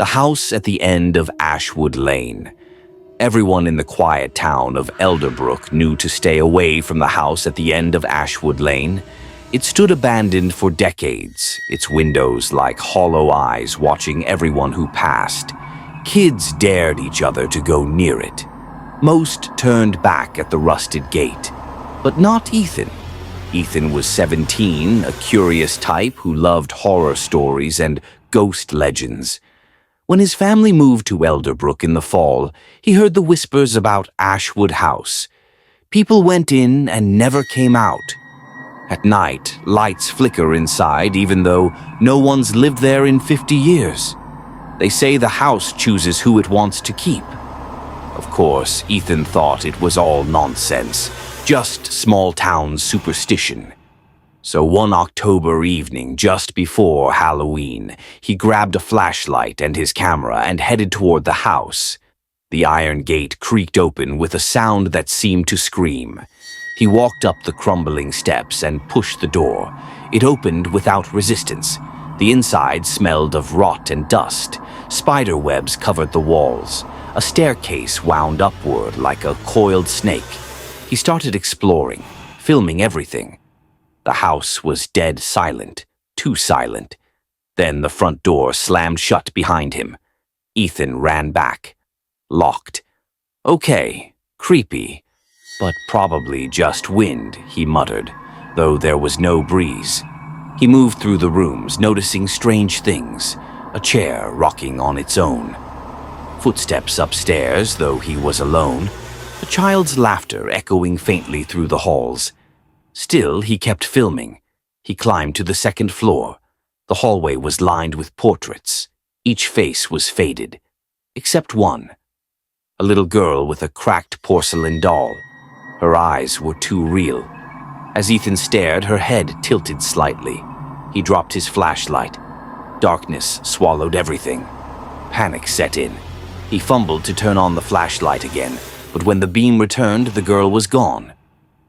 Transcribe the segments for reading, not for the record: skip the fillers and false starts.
The house at the end of Ashwood Lane. Everyone in the quiet town of Elderbrook knew to stay away from the house at the end of Ashwood Lane. It stood abandoned for decades, its windows like hollow eyes watching everyone who passed. Kids dared each other to go near it. Most turned back at the rusted gate, but not Ethan. Ethan was 17, a curious type who loved horror stories and ghost legends. When his family moved to Elderbrook in the fall, he heard the whispers about Ashwood House. People went in and never came out. At night, lights flicker inside even though no one's lived there in 50 years. They say the house chooses who it wants to keep. Of course, Ethan thought it was all nonsense, just small-town superstition. So one October evening, just before Halloween, he grabbed a flashlight and his camera and headed toward the house. The iron gate creaked open with a sound that seemed to scream. He walked up the crumbling steps and pushed the door. It opened without resistance. The inside smelled of rot and dust. Spider webs covered the walls. A staircase wound upward like a coiled snake. He started exploring, filming everything. The house was dead silent, too silent. Then the front door slammed shut behind him. Ethan ran back. Locked. Okay, creepy, but probably just wind, he muttered, though there was no breeze. He moved through the rooms, noticing strange things. A chair rocking on its own. Footsteps upstairs, though he was alone. A child's laughter echoing faintly through the halls. Still, he kept filming. He climbed to the second floor. The hallway was lined with portraits. Each face was faded, except one. A little girl with a cracked porcelain doll. Her eyes were too real. As Ethan stared, her head tilted slightly. He dropped his flashlight. Darkness swallowed everything. Panic set in. He fumbled to turn on the flashlight again, but when the beam returned, the girl was gone.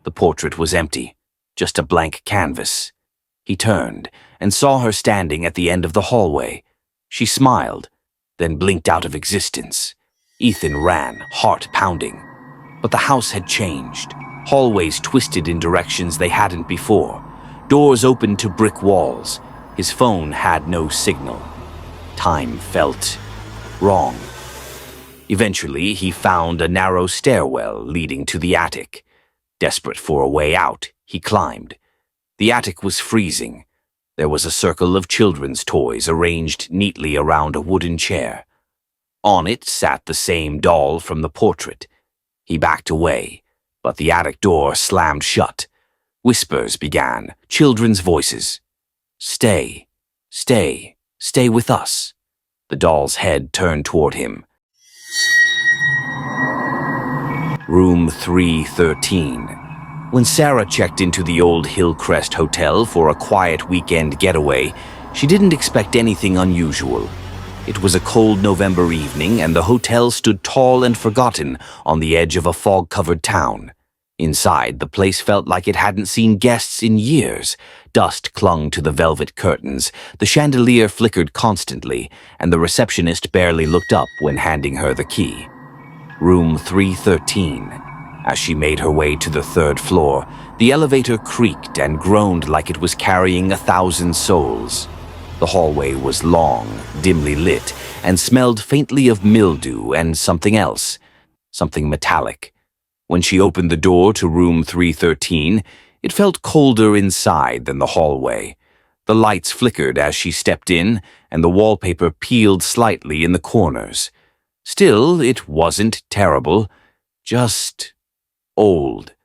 The portrait was empty, just a blank canvas. He turned and saw her standing at the end of the hallway. She smiled, then blinked out of existence. Ethan ran, heart pounding. But the house had changed. Hallways twisted in directions they hadn't before. Doors opened to brick walls. His phone had no signal. Time felt wrong. Eventually, he found a narrow stairwell leading to the attic. Desperate for a way out, he climbed. The attic was freezing. There was a circle of children's toys arranged neatly around a wooden chair. On it sat the same doll from the portrait. He backed away, but the attic door slammed shut. Whispers began, children's voices. Stay, stay, stay with us. The doll's head turned toward him. Room 313. When Sarah checked into the old Hillcrest Hotel for a quiet weekend getaway, she didn't expect anything unusual. It was a cold November evening, and the hotel stood tall and forgotten on the edge of a fog-covered town. Inside, the place felt like it hadn't seen guests in years. Dust clung to the velvet curtains, the chandelier flickered constantly, and the receptionist barely looked up when handing her the key. Room 313. As she made her way to the third floor, the elevator creaked and groaned like it was carrying 1,000 souls. The hallway was long, dimly lit, and smelled faintly of mildew and something else, something metallic. When she opened the door to room 313, it felt colder inside than the hallway. The lights flickered as she stepped in, and the wallpaper peeled slightly in the corners. Still, it wasn't terrible, just old.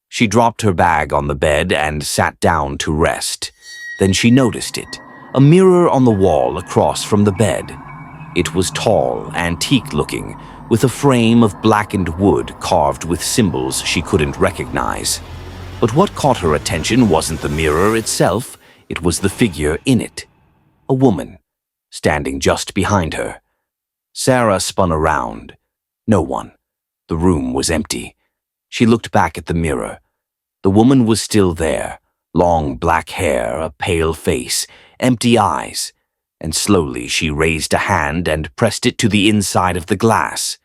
She dropped her bag on the bed and sat down to rest. Then she noticed it, a mirror on the wall across from the bed. It was tall, antique-looking, with a frame of blackened wood carved with symbols she couldn't recognize. But what caught her attention wasn't the mirror itself, it was the figure in it. A woman, standing just behind her. Sarah spun around. No one. The room was empty. She looked back at the mirror. The woman was still there, long black hair, a pale face, empty eyes. and slowly she raised a hand and pressed it to the inside of the glass.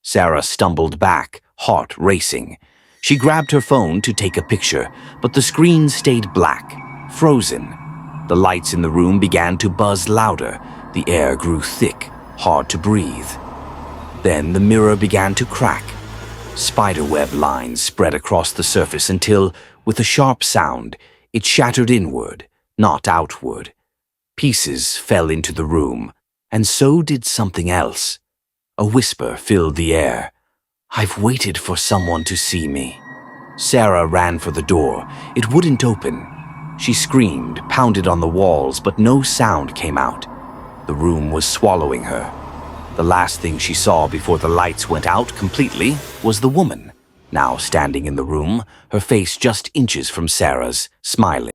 Sarah stumbled back, heart racing. She grabbed her phone to take a picture, but the screen stayed black, frozen. The lights in the room began to buzz louder. The air grew thick, hard to breathe. Then the mirror began to crack. Spiderweb lines spread across the surface until, with a sharp sound, it shattered inward, not outward. Pieces fell into the room, and so did something else. A whisper filled the air. "I've waited for someone to see me." Sarah ran for the door. It wouldn't open. She screamed, pounded on the walls, but no sound came out. The room was swallowing her. The last thing she saw before the lights went out completely was the woman, now standing in the room, her face just inches from Sarah's, smiling.